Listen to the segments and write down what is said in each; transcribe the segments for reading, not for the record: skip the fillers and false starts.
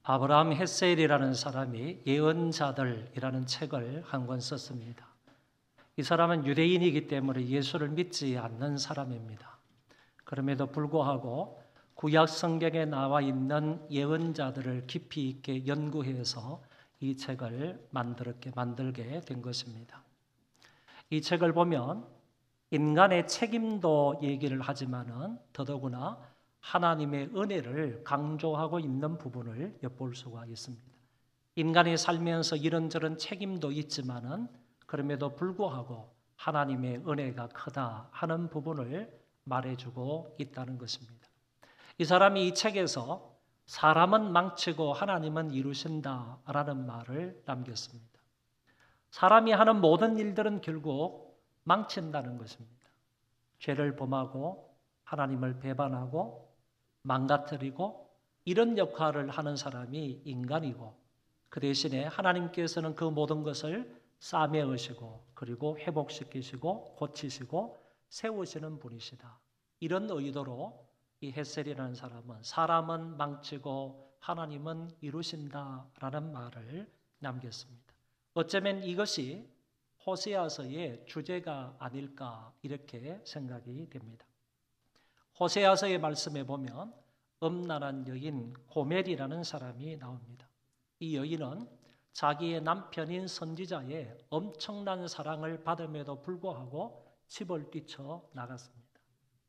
아브라함 헷셀이라는 사람이 예언자들이라는 책을 한 권 썼습니다. 이 사람은 유대인이기 때문에 예수를 믿지 않는 사람입니다. 그럼에도 불구하고 구약 성경에 나와 있는 예언자들을 깊이 있게 연구해서 이 책을 만들게 된 것입니다. 이 책을 보면 인간의 책임도 얘기를 하지만은 더더구나 하나님의 은혜를 강조하고 있는 부분을 엿볼 수가 있습니다. 인간이 살면서 이런저런 책임도 있지만은 그럼에도 불구하고 하나님의 은혜가 크다 하는 부분을 말해주고 있다는 것입니다. 이 사람이 이 책에서 사람은 망치고 하나님은 이루신다라는 말을 남겼습니다. 사람이 하는 모든 일들은 결국 망친다는 것입니다. 죄를 범하고 하나님을 배반하고 망가뜨리고 이런 역할을 하는 사람이 인간이고, 그 대신에 하나님께서는 그 모든 것을 싸매으시고 그리고 회복시키시고 고치시고 세우시는 분이시다. 이런 의도로 이 헷셀이라는 사람은 사람은 망치고 하나님은 이루신다라는 말을 남겼습니다. 어쩌면 이것이 호세아서의 주제가 아닐까 이렇게 생각이 됩니다. 호세아서의 말씀에 보면 음란한 여인 고멜이라는 사람이 나옵니다. 이 여인은 자기의 남편인 선지자의 엄청난 사랑을 받음에도 불구하고 집을 뛰쳐 나갔습니다.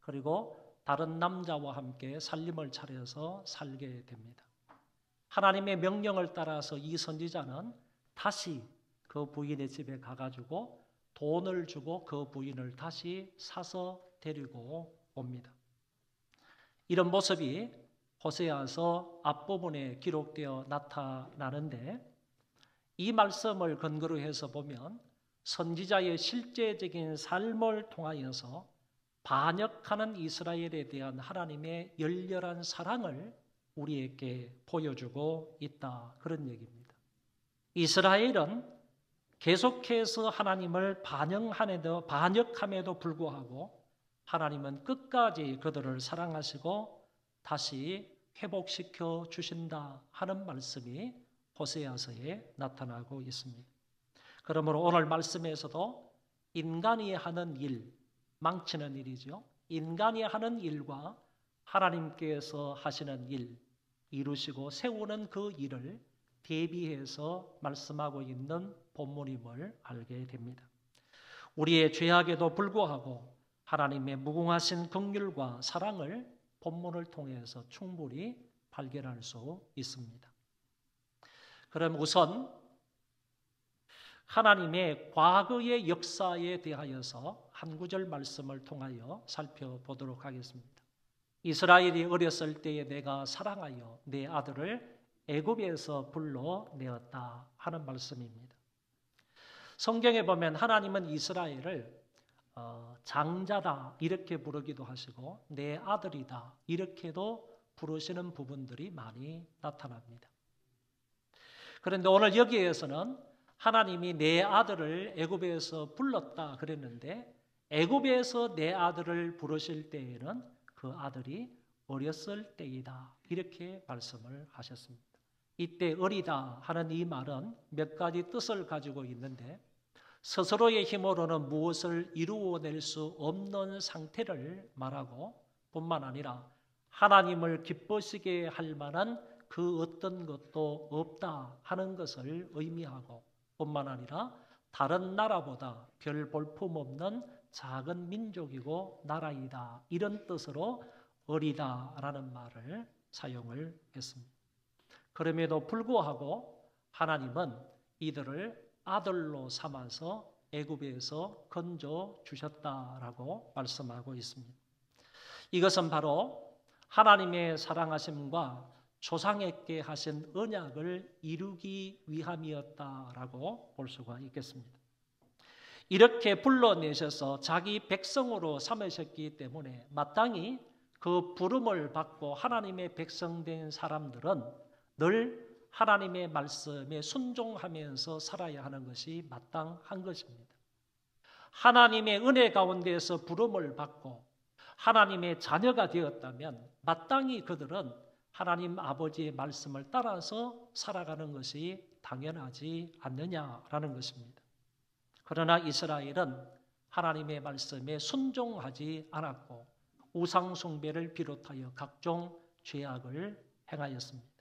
그리고 다른 남자와 함께 살림을 차려서 살게 됩니다. 하나님의 명령을 따라서 이 선지자는 다시 그 부인의 집에 가가지고 돈을 주고 그 부인을 다시 사서 데리고 옵니다. 이런 모습이 호세아서 앞부분에 기록되어 나타나는데, 이 말씀을 근거로 해서 보면 선지자의 실제적인 삶을 통하여서 반역하는 이스라엘에 대한 하나님의 열렬한 사랑을 우리에게 보여주고 있다, 그런 얘기입니다. 이스라엘은 계속해서 하나님을 반역함에도 불구하고 하나님은 끝까지 그들을 사랑하시고 다시 회복시켜 주신다 하는 말씀이 호세아서에 나타나고 있습니다. 그러므로 오늘 말씀에서도 인간이 하는 일, 망치는 일이죠. 인간이 하는 일과 하나님께서 하시는 일, 이루시고 세우는 그 일을 대비해서 말씀하고 있는 본문임을 알게 됩니다. 우리의 죄악에도 불구하고 하나님의 무궁하신 긍휼과 사랑을 본문을 통해서 충분히 발견할 수 있습니다. 그럼 우선 하나님의 과거의 역사에 대하여서 한 구절 말씀을 통하여 살펴보도록 하겠습니다. 이스라엘이 어렸을 때에 내가 사랑하여 내 아들을 애굽에서 불러내었다 하는 말씀입니다. 성경에 보면 하나님은 이스라엘을 장자다 이렇게 부르기도 하시고 내 아들이다 이렇게도 부르시는 부분들이 많이 나타납니다. 그런데 오늘 여기에서는 하나님이 내 아들을 애굽에서 불렀다 그랬는데, 애굽에서 내 아들을 부르실 때에는 그 아들이 어렸을 때이다 이렇게 말씀을 하셨습니다. 이때 어리다 하는 이 말은 몇 가지 뜻을 가지고 있는데, 스스로의 힘으로는 무엇을 이루어낼 수 없는 상태를 말하고 뿐만 아니라 하나님을 기쁘시게 할 만한 그 어떤 것도 없다 하는 것을 의미하고, 뿐만 아니라 다른 나라보다 별 볼품 없는 작은 민족이고 나라이다 이런 뜻으로 어리다라는 말을 사용을 했습니다. 그럼에도 불구하고 하나님은 이들을 아들로 삼아서 애굽에서 건져 주셨다라고 말씀하고 있습니다. 이것은 바로 하나님의 사랑하심과 조상에게 하신 언약을 이루기 위함이었다라고 볼 수가 있겠습니다. 이렇게 불러내셔서 자기 백성으로 삼으셨기 때문에 마땅히 그 부름을 받고 하나님의 백성된 사람들은 늘 하나님의 말씀에 순종하면서 살아야 하는 것이 마땅한 것입니다. 하나님의 은혜 가운데에서 부름을 받고 하나님의 자녀가 되었다면 마땅히 그들은 하나님 아버지의 말씀을 따라서 살아가는 것이 당연하지 않느냐라는 것입니다. 그러나 이스라엘은 하나님의 말씀에 순종하지 않았고 우상 숭배를 비롯하여 각종 죄악을 행하였습니다.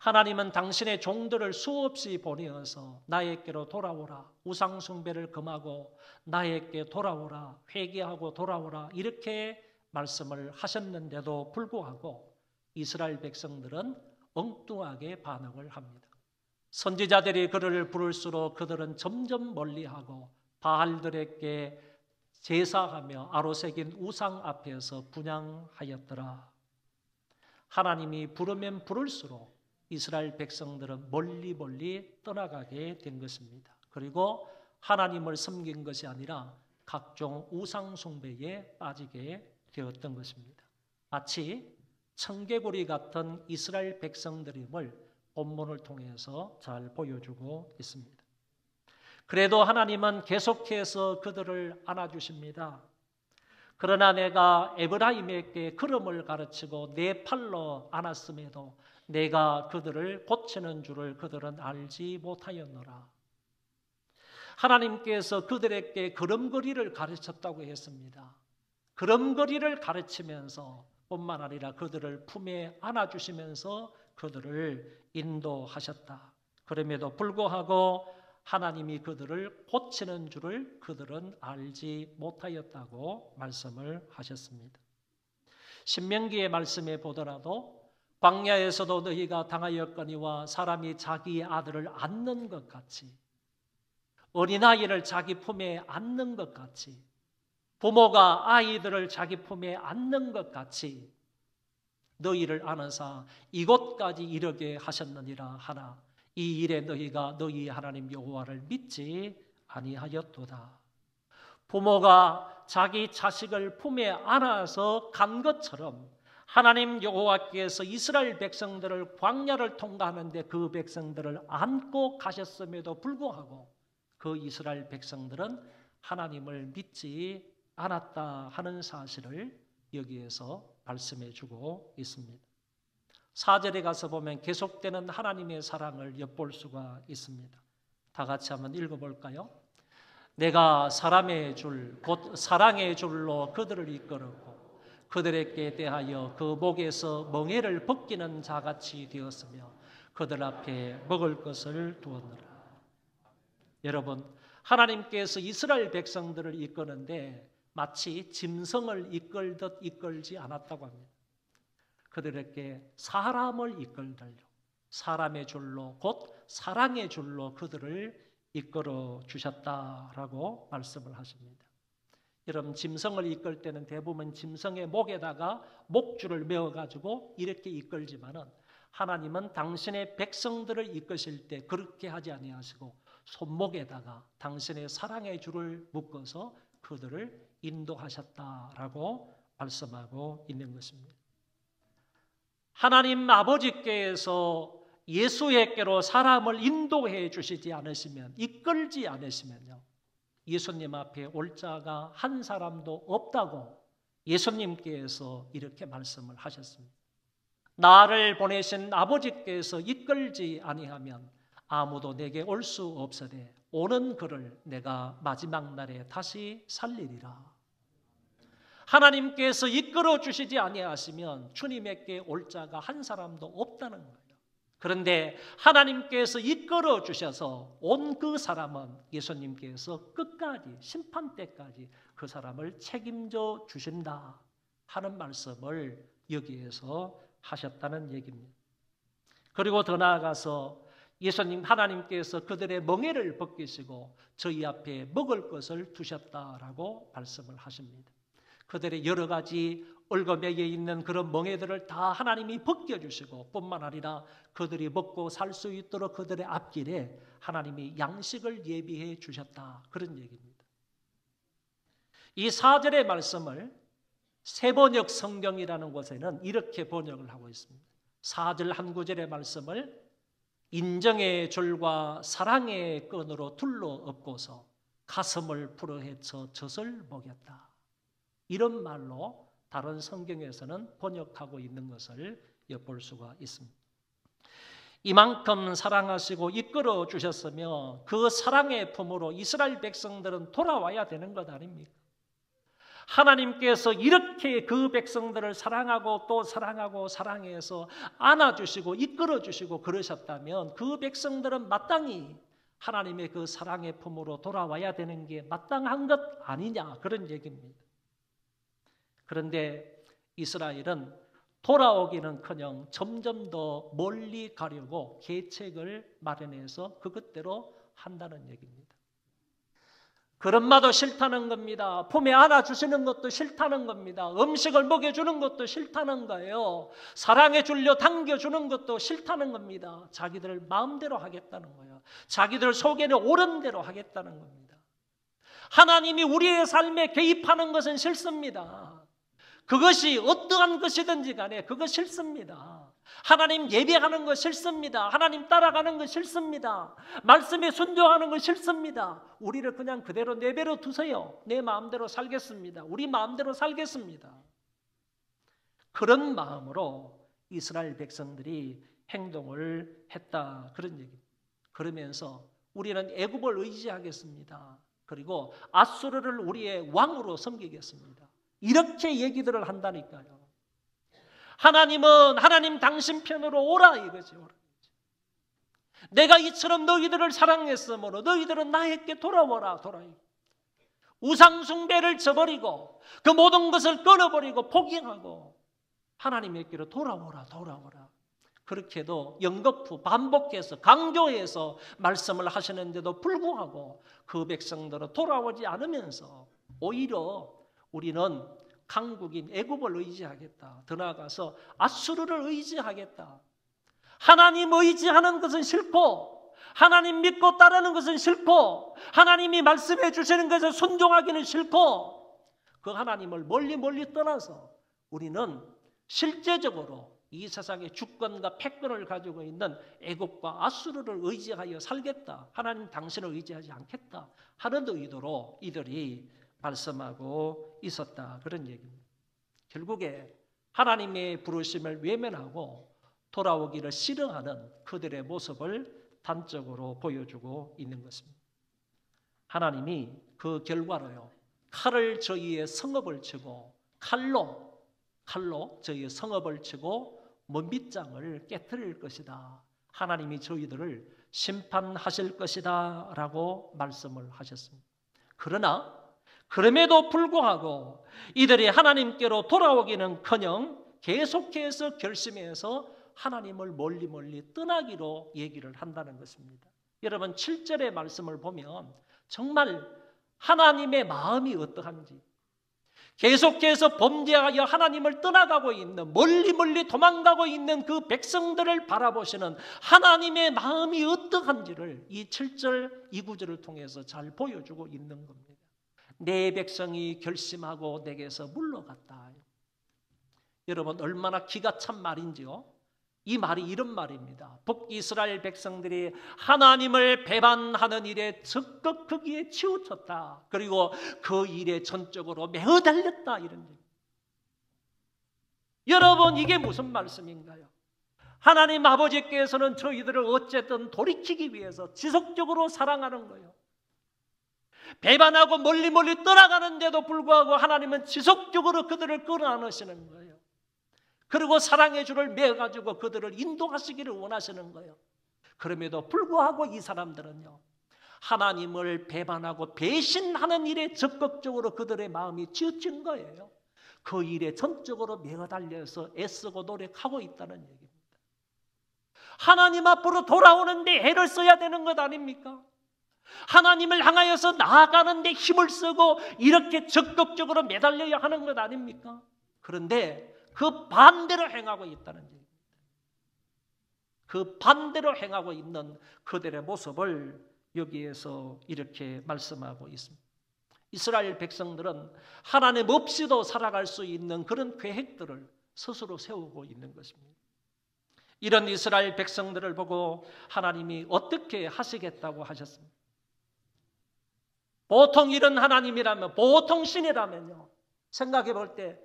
하나님은 당신의 종들을 수없이 보내어서 나에게로 돌아오라, 우상 숭배를 금하고 나에게 돌아오라, 회개하고 돌아오라 이렇게 말씀을 하셨는데도 불구하고 이스라엘 백성들은 엉뚱하게 반응을 합니다. 선지자들이 그를 부를수록 그들은 점점 멀리하고 바알들에게 제사하며 아로새긴 우상 앞에서 분향하였더라. 하나님이 부르면 부를수록 이스라엘 백성들은 멀리 떠나가게 된 것입니다. 그리고 하나님을 섬긴 것이 아니라 각종 우상 숭배에 빠지게 되었던 것입니다. 마치 청개구리 같은 이스라엘 백성들임을 본문을 통해서 잘 보여주고 있습니다. 그래도 하나님은 계속해서 그들을 안아주십니다. 그러나 내가 에브라임에게 걸음을 가르치고 내 팔로 안았음에도 내가 그들을 고치는 줄을 그들은 알지 못하였노라. 하나님께서 그들에게 걸음걸이를 가르쳤다고 했습니다. 걸음걸이를 가르치면서 뿐만 아니라 그들을 품에 안아주시면서 그들을 인도하셨다. 그럼에도 불구하고 하나님이 그들을 고치는 줄을 그들은 알지 못하였다고 말씀을 하셨습니다. 신명기의 말씀에 보더라도 광야에서도 너희가 당하였거니와 사람이 자기의 아들을 안는 것 같이 어린아이를 자기 품에 안는 것 같이 부모가 아이들을 자기 품에 안는 것 같이 너희를 안으사 이곳까지 이르게 하셨느니라 하나 이 일에 너희가 너희 하나님 여호와를 믿지 아니하였도다. 부모가 자기 자식을 품에 안아서 간 것처럼 하나님 여호와께서 이스라엘 백성들을 광야를 통과하는데 그 백성들을 안고 가셨음에도 불구하고 그 이스라엘 백성들은 하나님을 믿지 않았다 하는 사실을 여기에서 말씀해 주고 있습니다. 4절에 가서 보면 계속되는 하나님의 사랑을 엿볼 수가 있습니다. 다 같이 한번 읽어볼까요? 내가 사람의 줄, 곧 사랑의 줄로 그들을 이끌었고 그들에게 대하여 그 목에서 멍에를 벗기는 자같이 되었으며 그들 앞에 먹을 것을 두었노라. 여러분, 하나님께서 이스라엘 백성들을 이끄는데 마치 짐승을 이끌듯 이끌지 않았다고 합니다. 그들에게 사람을 이끌들요 사람의 줄로 곧 사랑의 줄로 그들을 이끌어 주셨다라고 말씀을 하십니다. 여러분, 짐승을 이끌 때는 대부분 짐승의 목에다가 목줄을 메어가지고 이렇게 이끌지만은 하나님은 당신의 백성들을 이끄실 때 그렇게 하지 아니하시고 손목에다가 당신의 사랑의 줄을 묶어서 그들을 인도하셨다라고 말씀하고 있는 것입니다. 하나님 아버지께서 예수에게로 사람을 인도해 주시지 않으시면, 이끌지 않으시면요, 예수님 앞에 올 자가 한 사람도 없다고 예수님께서 이렇게 말씀을 하셨습니다. 나를 보내신 아버지께서 이끌지 아니하면 아무도 내게 올 수 없으되 오는 그를 내가 마지막 날에 다시 살리리라. 하나님께서 이끌어 주시지 아니하시면 주님에게 올 자가 한 사람도 없다는 거예요. 그런데 하나님께서 이끌어 주셔서 온 그 사람은 예수님께서 끝까지 심판 때까지 그 사람을 책임져 주신다 하는 말씀을 여기에서 하셨다는 얘기입니다. 그리고 더 나아가서 예수님 하나님께서 그들의 멍에를 벗기시고 저희 앞에 먹을 것을 두셨다라고 말씀을 하십니다. 그들의 여러 가지 얽어매여 있는 그런 멍에들을 다 하나님이 벗겨주시고 뿐만 아니라 그들이 먹고 살 수 있도록 그들의 앞길에 하나님이 양식을 예비해 주셨다, 그런 얘기입니다. 이 4절의 말씀을 세번역 성경이라는 곳에는 이렇게 번역을 하고 있습니다. 4절 한 구절의 말씀을 인정의 줄과 사랑의 끈으로 둘러 엎고서 가슴을 풀어헤쳐 젖을 먹였다, 이런 말로 다른 성경에서는 번역하고 있는 것을 엿볼 수가 있습니다. 이만큼 사랑하시고 이끌어 주셨으며 그 사랑의 품으로 이스라엘 백성들은 돌아와야 되는 것 아닙니까? 하나님께서 이렇게 그 백성들을 사랑하고 또 사랑하고 사랑해서 안아주시고 이끌어주시고 그러셨다면 그 백성들은 마땅히 하나님의 그 사랑의 품으로 돌아와야 되는 게 마땅한 것 아니냐, 그런 얘기입니다. 그런데 이스라엘은 돌아오기는커녕 점점 더 멀리 가려고 계책을 마련해서 그것대로 한다는 얘기입니다. 그런마도 싫다는 겁니다. 품에 안아주시는 것도 싫다는 겁니다. 음식을 먹여주는 것도 싫다는 거예요. 사랑해 주려 당겨주는 것도 싫다는 겁니다. 자기들 마음대로 하겠다는 거예요. 자기들 속에는 옳은 대로 하겠다는 겁니다. 하나님이 우리의 삶에 개입하는 것은 싫습니다. 그것이 어떠한 것이든지 간에 그거 싫습니다. 하나님 예배하는 거 싫습니다. 하나님 따라가는 거 싫습니다. 말씀에 순종하는 거 싫습니다. 우리를 그냥 그대로 내버려 두세요. 내 마음대로 살겠습니다. 우리 마음대로 살겠습니다. 그런 마음으로 이스라엘 백성들이 행동을 했다, 그런 얘기입니다. 그러면서 우리는 애굽을 의지하겠습니다. 그리고 아수르를 우리의 왕으로 섬기겠습니다. 이렇게 얘기들을 한다니까요. 하나님은 하나님 당신 편으로 오라 이거죠. 내가 이처럼 너희들을 사랑했으므로 너희들은 나에게 돌아오라. 우상 숭배를 저버리고 그 모든 것을 끊어버리고 포기하고 하나님에게로 돌아오라. 그렇게도 연거푸 반복해서 강조해서 말씀을 하시는데도 불구하고 그 백성들은 돌아오지 않으면서 오히려 우리는 강국인 애굽을 의지하겠다. 더 나아가서 아수르를 의지하겠다. 하나님 의지하는 것은 싫고 하나님 믿고 따르는 것은 싫고 하나님이 말씀해 주시는 것을 순종하기는 싫고 그 하나님을 멀리 떠나서 우리는 실제적으로 이 세상의 주권과 패권을 가지고 있는 애굽과 아수르를 의지하여 살겠다. 하나님 당신을 의지하지 않겠다 하는 의도로 이들이 말씀하고 있었다, 그런 얘기입니다. 결국에 하나님의 부르심을 외면하고 돌아오기를 싫어하는 그들의 모습을 단적으로 보여주고 있는 것입니다. 하나님이 그 결과로요, 칼을 저희의 성읍을 치고 칼로 저희의 성읍을 치고 먼빗장을 깨뜨릴 것이다. 하나님이 저희들을 심판하실 것이다 라고 말씀을 하셨습니다. 그럼에도 불구하고 이들이 하나님께로 돌아오기는커녕 계속해서 결심해서 하나님을 멀리 떠나기로 얘기를 한다는 것입니다. 여러분 7절의 말씀을 보면 정말 하나님의 마음이 어떠한지, 계속해서 범죄하여 하나님을 떠나가고 있는, 멀리 도망가고 있는 그 백성들을 바라보시는 하나님의 마음이 어떠한지를 이 7절, 이 구절을 통해서 잘 보여주고 있는 겁니다. 내 백성이 결심하고 내게서 물러갔다. 여러분 얼마나 기가 찬 말인지요. 이 말이 이런 말입니다. 북이스라엘 백성들이 하나님을 배반하는 일에 적극 거기에 치우쳤다. 그리고 그 일에 전적으로 매어달렸다, 이런 얘기. 여러분 이게 무슨 말씀인가요? 하나님 아버지께서는 저희들을 어쨌든 돌이키기 위해서 지속적으로 사랑하는 거예요. 배반하고 멀리 떠나가는데도 불구하고 하나님은 지속적으로 그들을 끌어안으시는 거예요. 그리고 사랑의 줄을 매어가지고 그들을 인도하시기를 원하시는 거예요. 그럼에도 불구하고 이 사람들은요, 하나님을 배반하고 배신하는 일에 적극적으로 그들의 마음이 치우친 거예요. 그 일에 전적으로 매어달려서 애쓰고 노력하고 있다는 얘기입니다. 하나님 앞으로 돌아오는데 애를 써야 되는 것 아닙니까? 하나님을 향하여서 나아가는데 힘을 쓰고 이렇게 적극적으로 매달려야 하는 것 아닙니까? 그런데 그 반대로 행하고 있다는 얘기입니다. 그 반대로 행하고 있는 그들의 모습을 여기에서 이렇게 말씀하고 있습니다. 이스라엘 백성들은 하나님 없이도 살아갈 수 있는 그런 계획들을 스스로 세우고 있는 것입니다. 이런 이스라엘 백성들을 보고 하나님이 어떻게 하시겠다고 하셨습니까? 보통 이런 하나님이라면, 보통 신이라면요, 생각해 볼 때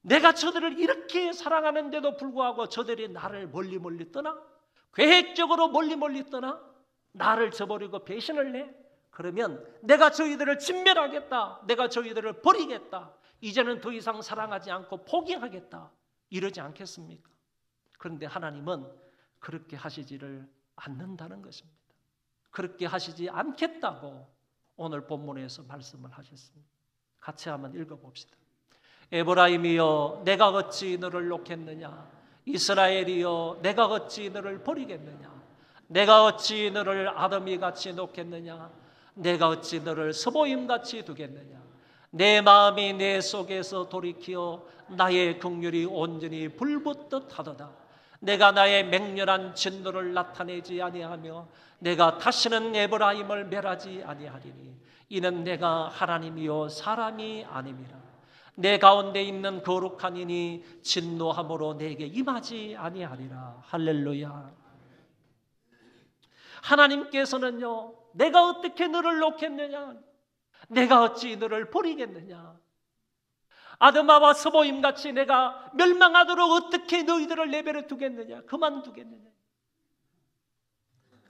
내가 저들을 이렇게 사랑하는데도 불구하고 저들이 나를 멀리 떠나? 계획적으로 멀리 떠나? 나를 저버리고 배신을 해? 그러면 내가 저희들을 진멸하겠다. 내가 저희들을 버리겠다. 이제는 더 이상 사랑하지 않고 포기하겠다. 이러지 않겠습니까? 그런데 하나님은 그렇게 하시지를 않는다는 것입니다. 그렇게 하시지 않겠다고 오늘 본문에서 말씀을 하셨습니다. 같이 한번 읽어봅시다. 에브라임이여 내가 어찌 너를 놓겠느냐? 이스라엘이여 내가 어찌 너를 버리겠느냐? 내가 어찌 너를 아더미같이 놓겠느냐? 내가 어찌 너를 스보임같이 두겠느냐? 내 마음이 내 속에서 돌이키어 나의 긍휼이 온전히 불붙듯 하도다. 내가 나의 맹렬한 진노를 나타내지 아니하며 내가 다시는 에브라임을 멸하지 아니하리니 이는 내가 하나님이요 사람이 아님이라. 내 가운데 있는 거룩한 이니 진노함으로 내게 임하지 아니하리라. 할렐루야. 하나님께서는요, 내가 어떻게 너를 놓겠느냐? 내가 어찌 너를 버리겠느냐? 아드마와 스보임같이 내가 멸망하도록 어떻게 너희들을 내버려 두겠느냐? 그만두겠느냐?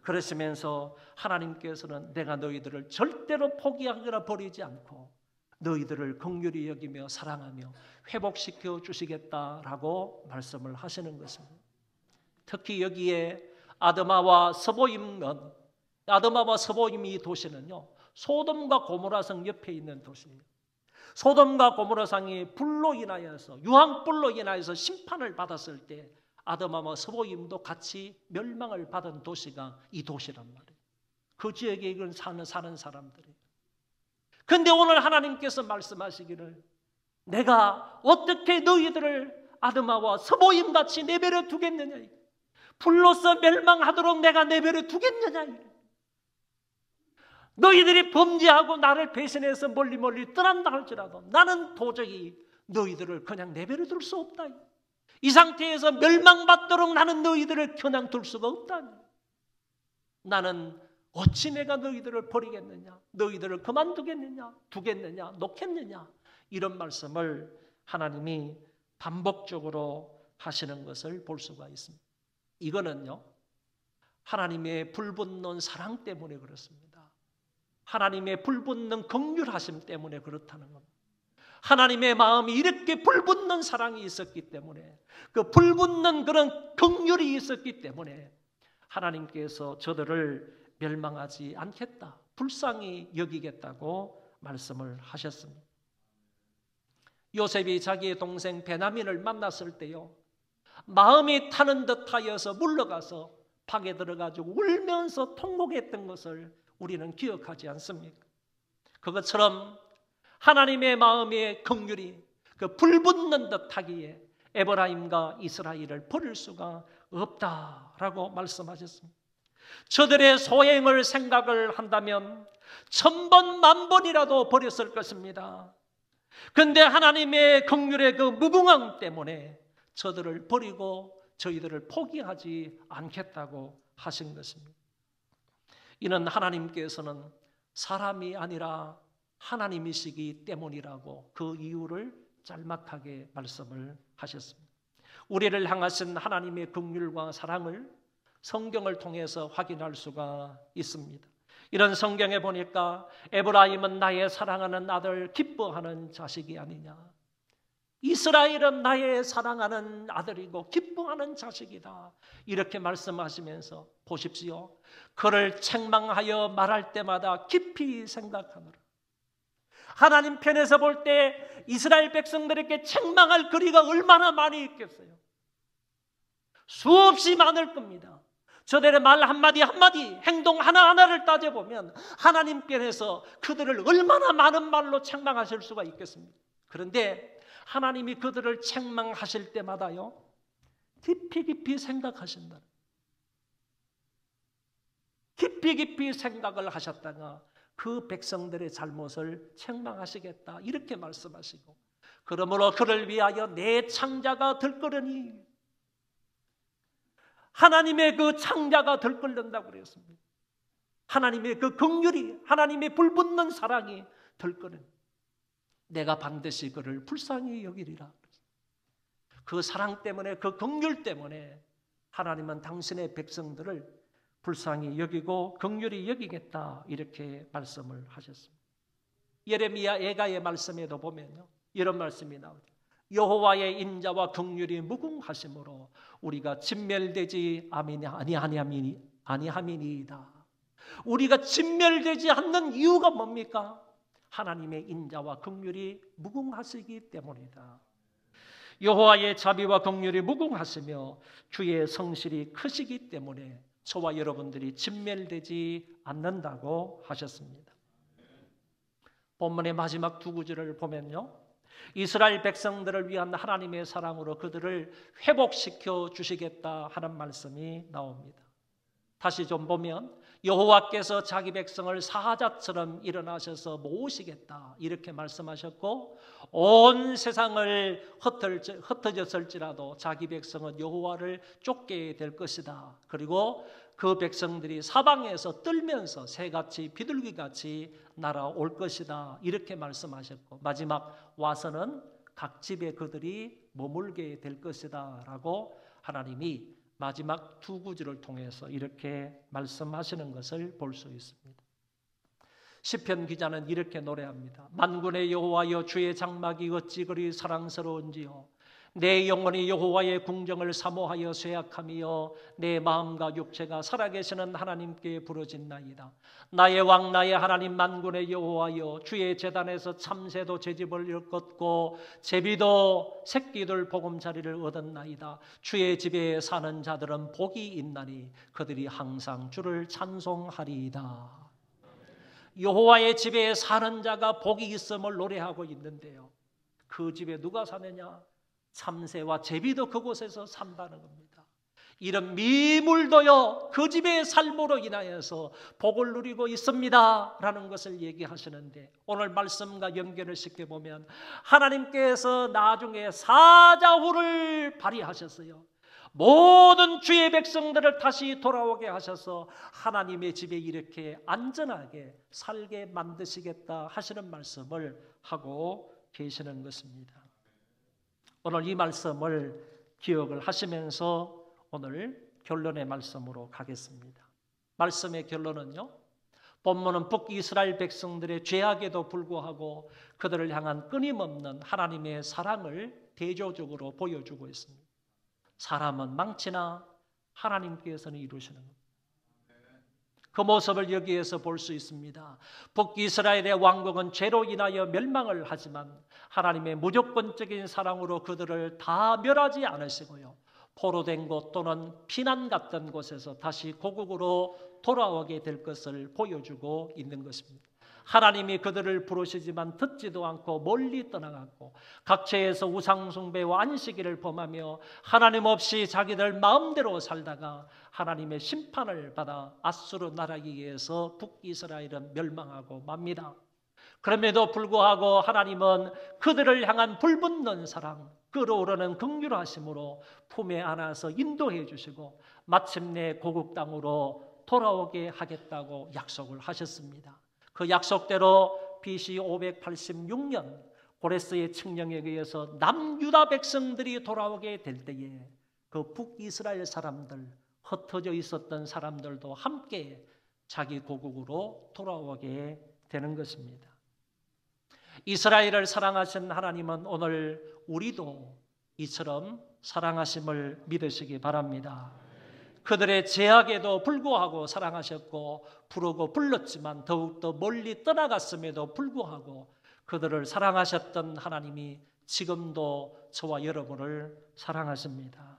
그러시면서 하나님께서는 내가 너희들을 절대로 포기하거나 버리지 않고 너희들을 긍휼히 여기며 사랑하며 회복시켜 주시겠다라고 말씀을 하시는 것입니다. 특히 여기에 아드마와 스보임 이 도시는요, 소돔과 고모라성 옆에 있는 도시예요. 소돔과 고모라성이 불로 인하여서, 유황불로 인하여서 심판을 받았을 때 아드마와 스보임도 같이 멸망을 받은 도시가 이 도시란 말이에요. 그 지역에 사는 사람들이. 그런데 오늘 하나님께서 말씀하시기를 내가 어떻게 너희들을 아드마와 스보임같이 내버려 두겠느냐? 불로서 멸망하도록 내가 내버려 두겠느냐? 너희들이 범죄하고 나를 배신해서 멀리 떠난다 할지라도 나는 도저히 너희들을 그냥 내버려 둘 수 없다. 이 상태에서 멸망받도록 나는 너희들을 그냥 둘 수가 없다. 나는 어찌 내가 너희들을 버리겠느냐? 너희들을 그만두겠느냐? 두겠느냐? 놓겠느냐? 이런 말씀을 하나님이 반복적으로 하시는 것을 볼 수가 있습니다. 이거는요, 하나님의 불붙는 사랑 때문에 그렇습니다. 하나님의 불붙는 긍휼하심 때문에 그렇다는 겁니다. 하나님의 마음이 이렇게 불붙는 사랑이 있었기 때문에, 그 불붙는 그런 긍휼이 있었기 때문에 하나님께서 저들을 멸망하지 않겠다, 불쌍히 여기겠다고 말씀을 하셨습니다. 요셉이 자기의 동생 베냐민을 만났을 때요, 마음이 타는 듯하여서 물러가서 방에 들어가지고 울면서 통곡했던 것을 우리는 기억하지 않습니까? 그것처럼 하나님의 마음의 긍휼이 그 불붙는 듯하기에 에브라임과 이스라엘을 버릴 수가 없다라고 말씀하셨습니다. 저들의 소행을 생각을 한다면 1000번, 10,000번이라도 버렸을 것입니다. 그런데 하나님의 긍휼의 그 무궁함 때문에 저들을 버리고 저희들을 포기하지 않겠다고 하신 것입니다. 이는 하나님께서는 사람이 아니라 하나님이시기 때문이라고 그 이유를 짤막하게 말씀을 하셨습니다. 우리를 향하신 하나님의 긍휼과 사랑을 성경을 통해서 확인할 수가 있습니다. 이런 성경에 보니까 에브라임은 나의 사랑하는 아들, 기뻐하는 자식이 아니냐, 이스라엘은 나의 사랑하는 아들이고 기뻐하는 자식이다, 이렇게 말씀하시면서 보십시오. 그를 책망하여 말할 때마다 깊이 생각하노라. 하나님 편에서 볼 때 이스라엘 백성들에게 책망할 거리가 얼마나 많이 있겠어요? 수없이 많을 겁니다. 저들의 말 한마디 한마디, 행동 하나하나를 따져보면 하나님 편에서 그들을 얼마나 많은 말로 책망하실 수가 있겠습니까? 그런데 하나님이 그들을 책망하실 때마다요, 깊이 생각하신다. 깊이 생각을 하셨다가 그 백성들의 잘못을 책망하시겠다, 이렇게 말씀하시고, 그러므로 그를 위하여 내 창자가 들끓으니, 하나님의 그 창자가 들끓는다고 그랬습니다. 하나님의 그 긍휼이, 하나님의 불붙는 사랑이 들끓는, 내가 반드시 그를 불쌍히 여기리라. 그 사랑 때문에, 그 긍휼 때문에 하나님은 당신의 백성들을 불쌍히 여기고 긍휼히 여기겠다 이렇게 말씀을 하셨습니다. 예레미야 예가의 말씀에도 보면요, 이런 말씀이 나오죠. 여호와의 인자와 긍휼이 무궁하심으로 우리가 진멸되지 아니함이니이다. 우리가 진멸되지 않는 이유가 뭡니까? 하나님의 인자와 긍휼이 무궁하시기 때문이다. 여호와의 자비와 긍휼이 무궁하시며 주의 성실이 크시기 때문에 저와 여러분들이 진멸되지 않는다고 하셨습니다. 본문의 마지막 두 구절을 보면요, 이스라엘 백성들을 위한 하나님의 사랑으로 그들을 회복시켜 주시겠다 하는 말씀이 나옵니다. 다시 좀 보면 여호와께서 자기 백성을 사자처럼 일어나셔서 모으시겠다 이렇게 말씀하셨고, 온 세상을 흩어졌을지라도 자기 백성은 여호와를 쫓게 될 것이다. 그리고 그 백성들이 사방에서 떨면서 새같이 비둘기같이 날아올 것이다 이렇게 말씀하셨고, 마지막 와서는 각 집에 그들이 머물게 될 것이다 라고 하나님이 마지막 두 구절을 통해서 이렇게 말씀하시는 것을 볼 수 있습니다. 시편 기자는 이렇게 노래합니다. 만군의 여호와여, 주의 장막이 어찌 그리 사랑스러운지요. 내 영혼이 여호와의 궁정을 사모하여 쇠약하며 내 마음과 육체가 살아계시는 하나님께 부르짖나이다. 나의 왕 나의 하나님 만군의 여호와여, 주의 제단에서 참새도 제집을 일컫고 제비도 새끼들 보금자리를 얻었나이다. 주의 집에 사는 자들은 복이 있나니 그들이 항상 주를 찬송하리이다. 여호와의 집에 사는 자가 복이 있음을 노래하고 있는데요, 그 집에 누가 사느냐? 참새와 제비도 그곳에서 산다는 겁니다. 이런 미물도요 그 집의 삶으로 인하여서 복을 누리고 있습니다 라는 것을 얘기하시는데, 오늘 말씀과 연결을 시켜보면 하나님께서 나중에 사자후를 발휘하셨어요. 모든 주의 백성들을 다시 돌아오게 하셔서 하나님의 집에 이렇게 안전하게 살게 만드시겠다 하시는 말씀을 하고 계시는 것입니다. 오늘 이 말씀을 기억을 하시면서 오늘 결론의 말씀으로 가겠습니다. 말씀의 결론은요, 본문은 북이스라엘 백성들의 죄악에도 불구하고 그들을 향한 끊임없는 하나님의 사랑을 대조적으로 보여주고 있습니다. 사람은 망치나 하나님께서는 이루시는 겁니다. 그 모습을 여기에서 볼 수 있습니다. 북이스라엘의 왕국은 죄로 인하여 멸망을 하지만 하나님의 무조건적인 사랑으로 그들을 다 멸하지 않으시고요, 포로된 곳 또는 피난 갔던 곳에서 다시 고국으로 돌아오게 될 것을 보여주고 있는 것입니다. 하나님이 그들을 부르시지만 듣지도 않고 멀리 떠나갔고, 각처에서 우상숭배와 안식일을 범하며 하나님 없이 자기들 마음대로 살다가 하나님의 심판을 받아 아수르 나라에 의해서 북이스라엘은 멸망하고 맙니다. 그럼에도 불구하고 하나님은 그들을 향한 불붙는 사랑, 끓어오르는 긍휼하심으로 품에 안아서 인도해 주시고 마침내 고국 땅으로 돌아오게 하겠다고 약속을 하셨습니다. 그 약속대로 BC 586년 고레스의 칙령에 의해서 남유다 백성들이 돌아오게 될 때에 그 북이스라엘 사람들, 흩어져 있었던 사람들도 함께 자기 고국으로 돌아오게 되는 것입니다. 이스라엘을 사랑하신 하나님은 오늘 우리도 이처럼 사랑하심을 믿으시기 바랍니다. 그들의 제약에도 불구하고 사랑하셨고 부르고 불렀지만 더욱더 멀리 떠나갔음에도 불구하고 그들을 사랑하셨던 하나님이 지금도 저와 여러분을 사랑하십니다.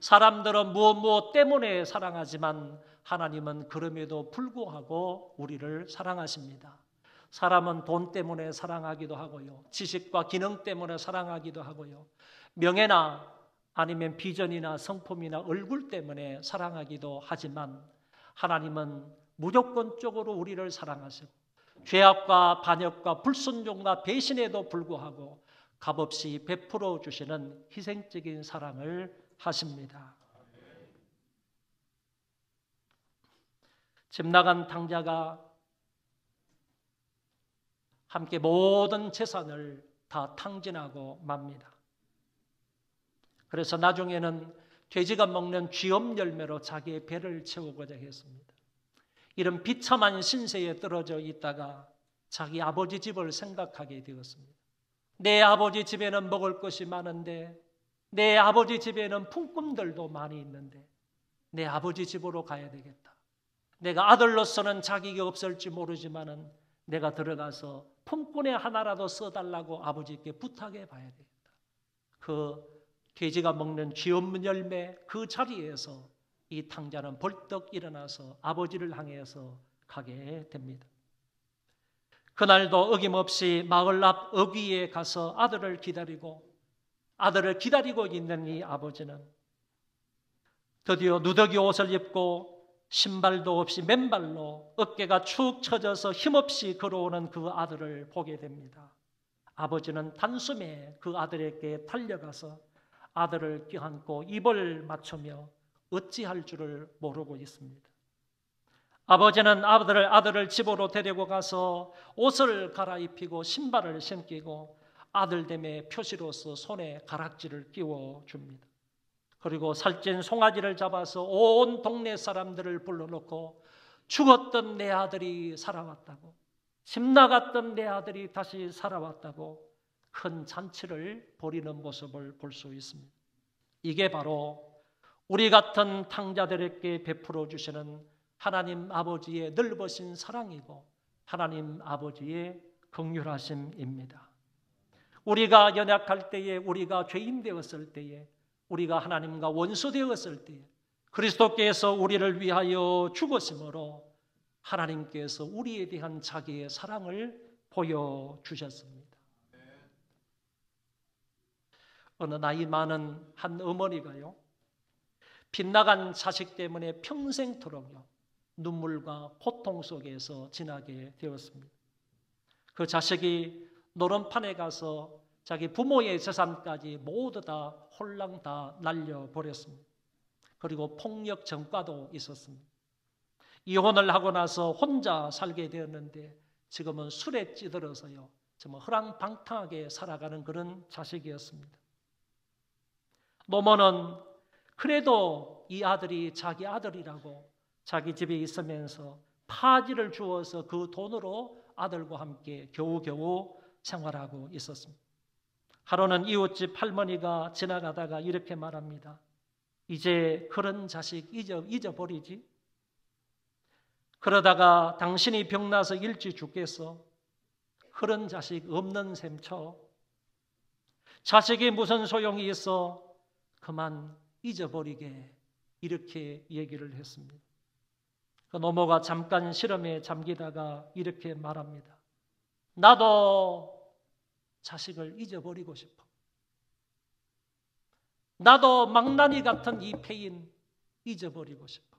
사람들은 무엇 때문에 사랑하지만 하나님은 그럼에도 불구하고 우리를 사랑하십니다. 사람은 돈 때문에 사랑하기도 하고요, 지식과 기능 때문에 사랑하기도 하고요, 명예나 아니면 비전이나 성품이나 얼굴 때문에 사랑하기도 하지만 하나님은 무조건적으로 우리를 사랑하시고 죄악과 반역과 불순종과 배신에도 불구하고 값없이 베풀어 주시는 희생적인 사랑을 하십니다. 집 나간 탕자가 함께 모든 재산을 다 탕진하고 맙니다. 그래서 나중에는 돼지가 먹는 쥐엄 열매로 자기의 배를 채우고자 했습니다. 이런 비참한 신세에 떨어져 있다가 자기 아버지 집을 생각하게 되었습니다. 내 아버지 집에는 먹을 것이 많은데, 내 아버지 집에는 품꾼들도 많이 있는데 내 아버지 집으로 가야 되겠다. 내가 아들로서는 자격이 없을지 모르지만은 내가 들어가서 품꾼의 하나라도 써달라고 아버지께 부탁해 봐야 되겠다. 그 돼지가 먹는 쥐 없는 열매 그 자리에서 이 탕자는 벌떡 일어나서 아버지를 향해서 가게 됩니다. 그날도 어김없이 마을 앞 어귀에 가서 아들을 기다리고 있는 이 아버지는 드디어 누더기 옷을 입고 신발도 없이 맨발로 어깨가 축 처져서 힘없이 걸어오는 그 아들을 보게 됩니다. 아버지는 단숨에 그 아들에게 달려가서 아들을 껴안고 입을 맞추며 어찌할 줄을 모르고 있습니다. 아버지는 아들을 집으로 데리고 가서 옷을 갈아입히고 신발을 신기고 아들됨의 표시로서 손에 가락지를 끼워줍니다. 그리고 살찐 송아지를 잡아서 온 동네 사람들을 불러놓고 죽었던 내 아들이 살아왔다고, 집 나갔던 내 아들이 다시 살아왔다고 큰 잔치를 벌이는 모습을 볼 수 있습니다. 이게 바로 우리 같은 탕자들에게 베풀어 주시는 하나님 아버지의 넓으신 사랑이고 하나님 아버지의 긍휼하심입니다. 우리가 연약할 때에, 우리가 죄인 되었을 때에, 우리가 하나님과 원수 되었을 때에 그리스도께서 우리를 위하여 죽으심으로 하나님께서 우리에 대한 자기의 사랑을 보여주셨습니다. 어느 나이 많은 한 어머니가요, 빗나간 자식 때문에 평생토록요 눈물과 고통 속에서 지나게 되었습니다. 그 자식이 노름판에 가서 자기 부모의 재산까지 모두 다 홀랑 다 날려버렸습니다. 그리고 폭력 전과도 있었습니다. 이혼을 하고 나서 혼자 살게 되었는데 지금은 술에 찌들어서요 정말 허랑방탕하게 살아가는 그런 자식이었습니다. 노모는 그래도 이 아들이 자기 아들이라고 자기 집에 있으면서 파지를 주어서 그 돈으로 아들과 함께 겨우겨우 생활하고 있었습니다. 하루는 이웃집 할머니가 지나가다가 이렇게 말합니다. 이제 그런 자식 잊어버리지? 그러다가 당신이 병나서 일찍 죽겠어. 그런 자식 없는 셈 쳐. 자식이 무슨 소용이 있어? 그만 잊어버리게. 이렇게 얘기를 했습니다. 그 노모가 잠깐 실험에 잠기다가 이렇게 말합니다. 나도 자식을 잊어버리고 싶어. 나도 망나니 같은 이 폐인 잊어버리고 싶어.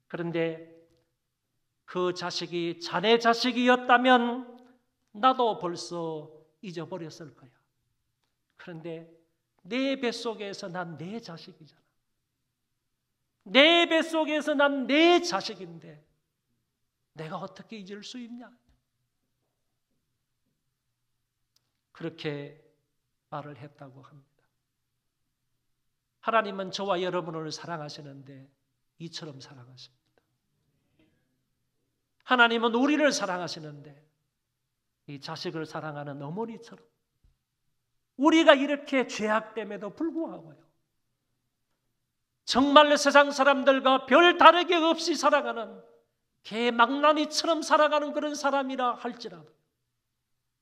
그런데 그 자식이 자네 자식이었다면 나도 벌써 잊어버렸을 거야. 그런데 내 뱃속에서 난 내 자식이잖아. 내 뱃속에서 난 내 자식인데 내가 어떻게 잊을 수 있냐? 그렇게 말을 했다고 합니다. 하나님은 저와 여러분을 사랑하시는데 이처럼 사랑하십니다. 하나님은 우리를 사랑하시는데 이 자식을 사랑하는 어머니처럼 우리가 이렇게 죄악됨에도 불구하고요 정말로 세상 사람들과 별 다르게 없이 살아가는 개 망나니처럼 살아가는 그런 사람이라 할지라도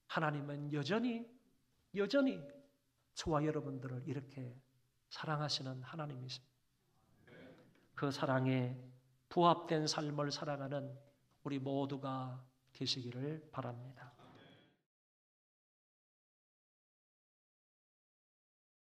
하나님은 여전히 저와 여러분들을 이렇게 사랑하시는 하나님이십니다. 그 사랑에 부합된 삶을 살아가는 우리 모두가 되시기를 바랍니다.